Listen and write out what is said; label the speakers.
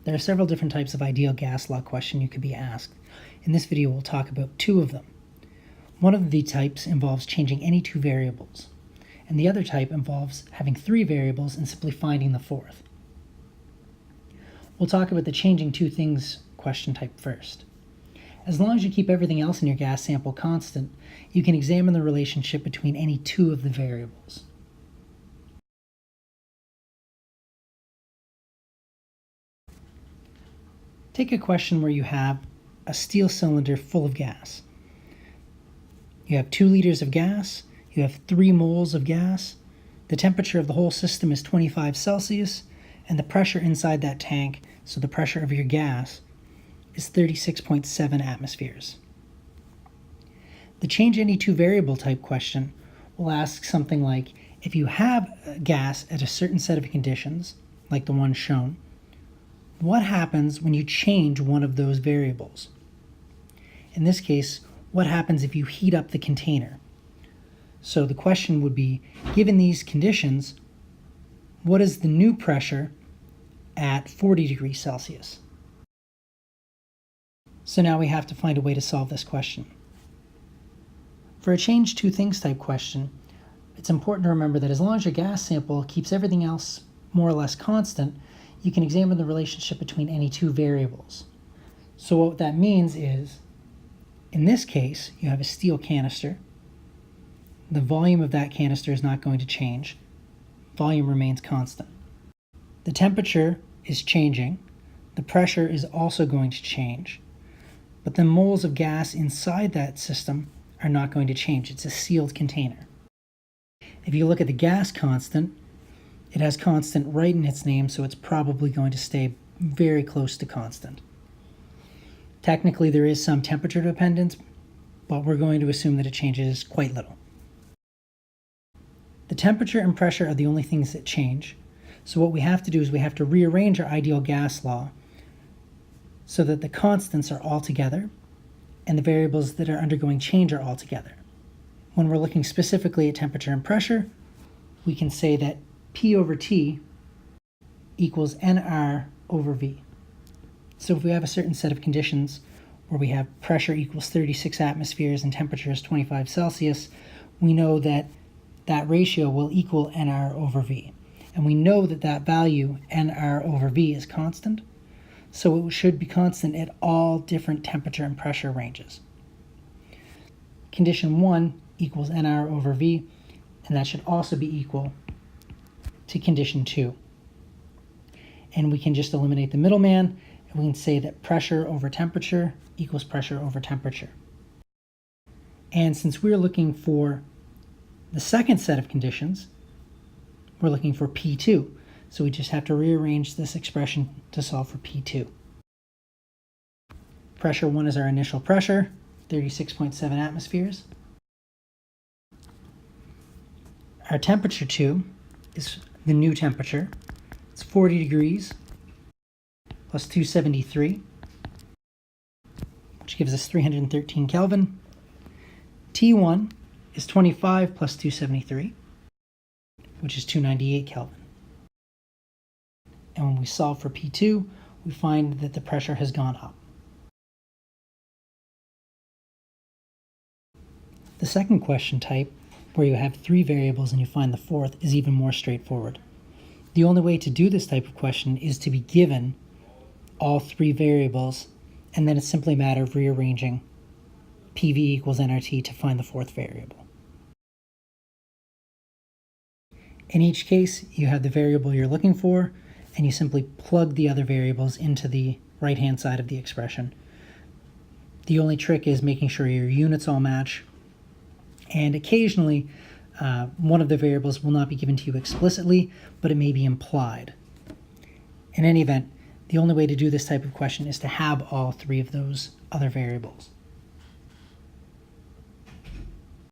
Speaker 1: There are several different types of ideal gas law question you could be asked. In this video, we'll talk about two of them. One of the types involves changing any two variables, and the other type involves having three variables and simply finding the fourth. We'll talk about the changing two things question type first. As long as you keep everything else in your gas sample constant, you can examine the relationship between any two of the variables. Take a question where you have a steel cylinder full of gas. You have 2 liters of gas, you have 3 moles of gas, the temperature of the whole system is 25 Celsius, and the pressure inside that tank, so the pressure of your gas, is 36.7 atmospheres. The change any two variable type question will ask something like, if you have gas at a certain set of conditions, like the one shown, what happens when you change one of those variables? In this case, what happens if you heat up the container? So the question would be, given these conditions, what is the new pressure at 40 degrees Celsius? So now we have to find a way to solve this question. For a change two things type question, it's important to remember that as long as your gas sample keeps everything else more or less constant, you can examine the relationship between any two variables. So what that means is, in this case, you have a steel canister. The volume of that canister is not going to change. Volume remains constant. The temperature is changing. The pressure is also going to change. But the moles of gas inside that system are not going to change. It's a sealed container. If you look at the gas constant, it has constant right in its name, so it's probably going to stay very close to constant. Technically, there is some temperature dependence, but we're going to assume that it changes quite little. The temperature and pressure are the only things that change. So what we have to do is we have to rearrange our ideal gas law so that the constants are all together and the variables that are undergoing change are all together. When we're looking specifically at temperature and pressure, we can say that P over T equals NR over V. So if we have a certain set of conditions where we have pressure equals 36 atmospheres and temperature is 25 Celsius, we know that that ratio will equal NR over V. And we know that that value, NR over V, is constant. So it should be constant at all different temperature and pressure ranges. Condition 1 equals NR over V, and that should also be equal to condition 2. And we can just eliminate the middleman, and we can say that pressure over temperature equals pressure over temperature. And since we're looking for the second set of conditions, we're looking for P2. So we just have to rearrange this expression to solve for P2. Pressure 1 is our initial pressure, 36.7 atmospheres. Our temperature 2 is the new temperature. It's 40 degrees plus 273, which gives us 313 Kelvin. T1 is 25 plus 273, which is 298 Kelvin. And when we solve for P2, we find that the pressure has gone up. The second question type, where you have three variables and you find the fourth, is even more straightforward. The only way to do this type of question is to be given all three variables, and then it's simply a matter of rearranging PV equals nRT to find the fourth variable. In each case, you have the variable you're looking for, and you simply plug the other variables into the right-hand side of the expression. The only trick is making sure your units all match, and occasionally one of the variables will not be given to you explicitly, but it may be implied. In any event, the only way to do this type of question is to have all three of those other variables.